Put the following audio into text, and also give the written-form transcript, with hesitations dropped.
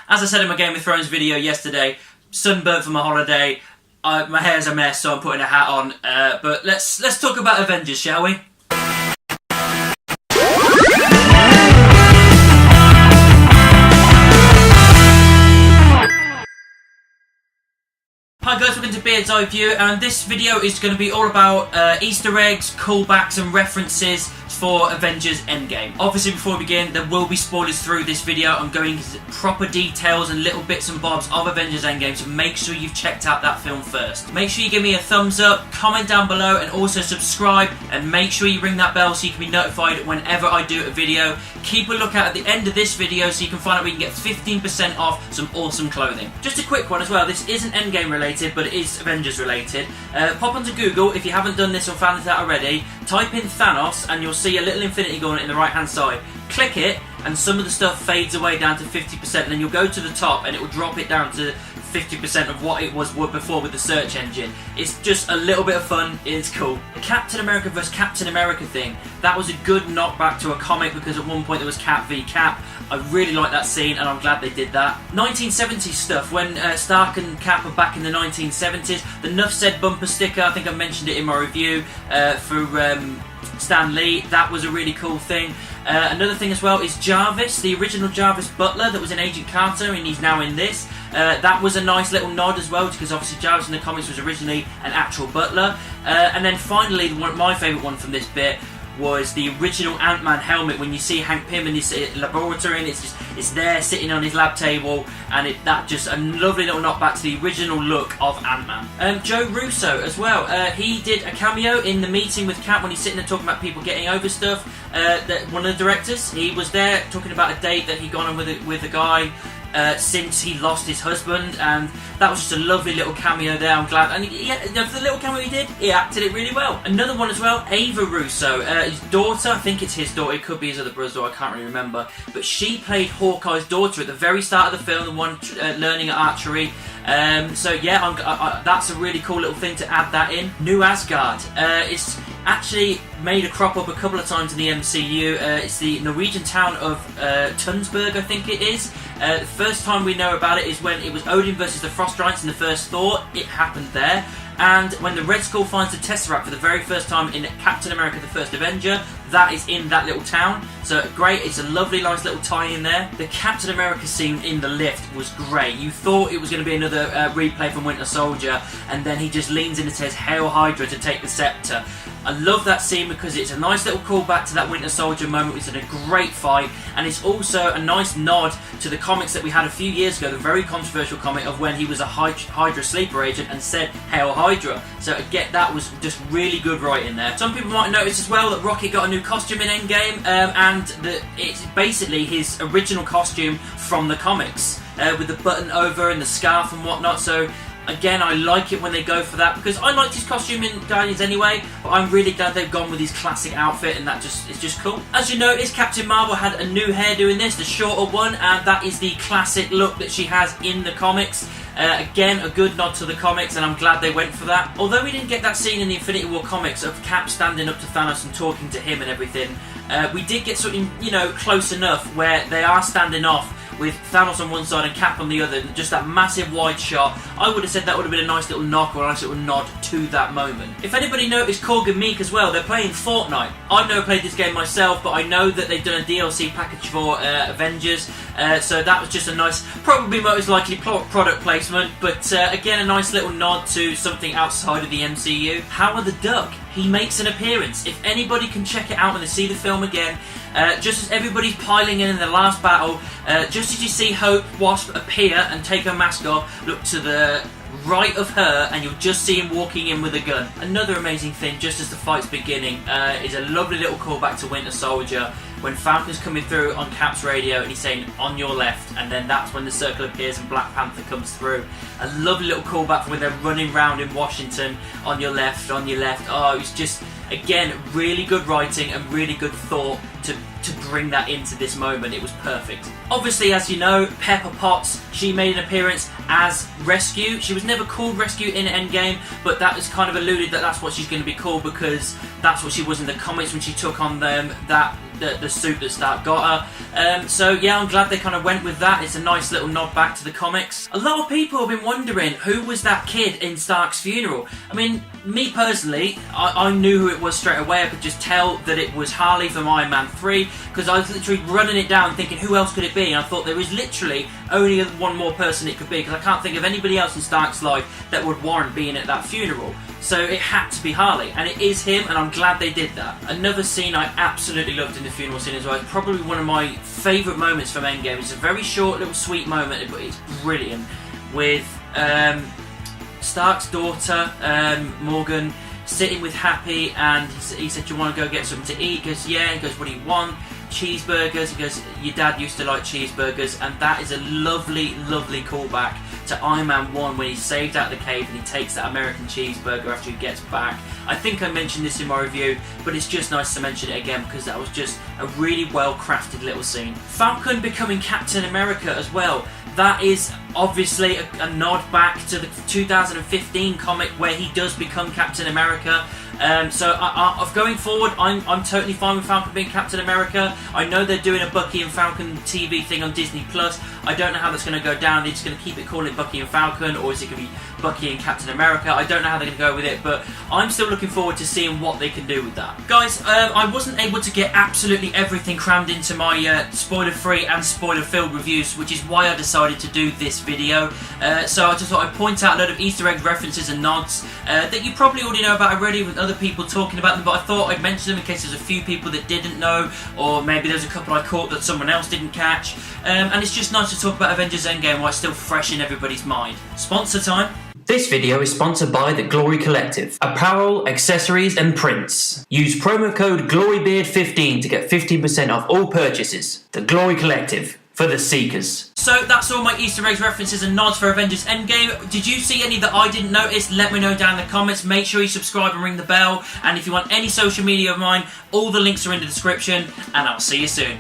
As I said in my Game of Thrones video yesterday, sunburnt for my holiday, my hair's a mess so I'm putting a hat on, but let's talk about Avengers, shall we? Hi guys, welcome to Beard's Eye View, and this video is going to be all about Easter eggs, callbacks and references for Avengers Endgame. Obviously before we begin, there will be spoilers through this video. I'm going into proper details and little bits and bobs of Avengers Endgame, so make sure you've checked out that film first. Make sure you give me a thumbs up, comment down below, and also subscribe, and make sure you ring that bell so you can be notified whenever I do a video. Keep a lookout at the end of this video so you can find out where you can get 15% off some awesome clothing. Just a quick one as well, this isn't Endgame related, but it is Avengers related. Pop onto Google if you haven't done this or found it out already, type in Thanos and you'll see a little infinity gun in the right hand side. Click it and some of the stuff fades away down to 50%, and then you'll go to the top and it will drop it down to 50% of what it was before with the search engine. It's just a little bit of fun, it's cool. The Captain America vs Captain America thing, that was a good knockback to a comic because at one point there was Cap v Cap. I really like that scene and I'm glad they did that. 1970s stuff, when Stark and Cap are back in the 1970s. The Nuff Said bumper sticker, I think I mentioned it in my review for Stan Lee, that was a really cool thing. Another thing as well is Jarvis, the original Jarvis Butler that was in Agent Carter and he's now in this. That was a nice little nod as well, because obviously Jarvis in the comics was originally an actual butler. And then finally, my favourite one from this bit was the original Ant-Man helmet. When you see Hank Pym in his laboratory and it's there sitting on his lab table, and that just a lovely little knockback to the original look of Ant-Man. Joe Russo as well, he did a cameo in the meeting with Cap when he's sitting there talking about people getting over stuff. One of the directors, he was there talking about a date that he'd gone on with a guy since he lost his husband, and that was just a lovely little cameo there. I'm glad, and for the little cameo he did, he acted it really well. Another one as well, Ava Russo, his daughter, I think it's his daughter, it could be his other brother's daughter, I can't really remember, but she played Hawkeye's daughter at the very start of the film, the one learning archery. So yeah, that's a really cool little thing to add that in. New Asgard, it's actually made a crop up a couple of times in the MCU. It's the Norwegian town of Tunsberg, I think it is. The first time we know about it is when it was Odin versus the Frost Giants in the first Thor. It happened there. And when the Red Skull finds the Tesseract for the very first time in Captain America the First Avenger, that is in that little town. So great, it's a lovely nice little tie-in there. The Captain America scene in the lift was great. You thought it was going to be another replay from Winter Soldier, and then he just leans in and says, "Hail Hydra," to take the scepter. I love that scene because it's a nice little callback to that Winter Soldier moment. It's in a great fight, and it's also a nice nod to the comics that we had a few years ago, the very controversial comic of when he was a Hydra sleeper agent and said, "Hail Hydra." So again, that was just really good writing there. Some people might notice as well that Rocket got a new costume in Endgame, and it's basically his original costume from the comics, with the button over and the scarf and whatnot. So again, I like it when they go for that, because I liked his costume in Guardians anyway, but I'm really glad they've gone with his classic outfit, and it's just cool. As you notice, Captain Marvel had a new hairdo in this, the shorter one, and that is the classic look that she has in the comics. Again, a good nod to the comics, and I'm glad they went for that. Although we didn't get that scene in the Infinity War comics of Cap standing up to Thanos and talking to him and everything, we did get something, close enough where they are standing off with Thanos on one side and Cap on the other, just that massive wide shot. I would have said that would have been a nice little knock or a nice little nod to that moment. If anybody noticed Korg and Meek as well, they're playing Fortnite. I've never played this game myself, but I know that they've done a DLC package for Avengers, so that was just a nice, probably most likely product placement, but again, a nice little nod to something outside of the MCU. Howard the Duck, he makes an appearance. If anybody can check it out when they see the film again, just as everybody's piling in the last battle, just as you see Hope Wasp appear and take her mask off, look to the right of her and you'll just see him walking in with a gun. Another amazing thing, just as the fight's beginning, is a lovely little callback to Winter Soldier, when Falcon's coming through on Cap's radio and he's saying, "On your left," and then that's when the circle appears and Black Panther comes through. A lovely little callback for when they're running round in Washington, "On your left, on your left." Oh, it's just, again, really good writing and really good thought to to bring that into this moment. It was perfect. Obviously, as you know, Pepper Potts, she made an appearance as Rescue. She was never called Rescue in Endgame, but that was kind of alluded that that's what she's going to be called because that's what she was in the comics when she took on the suit that Stark got her. So yeah, I'm glad they kind of went with that. It's a nice little nod back to the comics. A lot of people have been wondering who was that kid in Stark's funeral. I mean, me personally, I knew who it was straight away. I could just tell that it was Harley from Iron Man 3 because I was literally running it down thinking who else could it be, and I thought there was literally only one more person it could be because I can't think of anybody else in Stark's life that would warrant being at that funeral. So it had to be Harley, and it is him, and I'm glad they did that. Another scene I absolutely loved in the funeral scene as well. It's probably one of my favourite moments from Endgame. It's a very short little sweet moment, but it's brilliant. With Stark's daughter, Morgan, sitting with Happy, and he said, "Do you want to go get something to eat?" He goes, "Yeah." He goes, "What do you want?" "Cheeseburgers." He goes, "Your dad used to like cheeseburgers." And that is a lovely, lovely callback to Iron Man 1 when he's saved out of the cave and he takes that American cheeseburger after he gets back. I think I mentioned this in my review, but it's just nice to mention it again because that was just a really well crafted little scene. Falcon becoming Captain America as well. That is obviously a nod back to the 2015 comic where he does become Captain America. So going forward, I'm totally fine with Falcon being Captain America. I know they're doing a Bucky and Falcon TV thing on Disney Plus. I don't know how that's going to go down. They're just going to keep it calling Bucky and Falcon, or is it going to be Bucky and Captain America? I don't know how they're going to go with it, but I'm still looking forward to seeing what they can do with that. Guys, I wasn't able to get absolutely everything crammed into my spoiler-free and spoiler-filled reviews, which is why I decided to do this video. So I just thought I'd point out a load of Easter egg references and nods that you probably already know about already with other people talking about them, but I thought I'd mention them in case there's a few people that didn't know, or maybe there's a couple I caught that someone else didn't catch. And it's just nice to talk about Avengers Endgame while it's still fresh in everybody's mind. Sponsor time. This video is sponsored by The Glory Collective. Apparel, accessories and prints. Use promo code GLORYBEARD15 to get 15% off all purchases. The Glory Collective. For the Seekers. So that's all my Easter eggs, references and nods for Avengers Endgame. Did you see any that I didn't notice? Let me know down in the comments. Make sure you subscribe and ring the bell. And if you want any social media of mine, all the links are in the description. And I'll see you soon.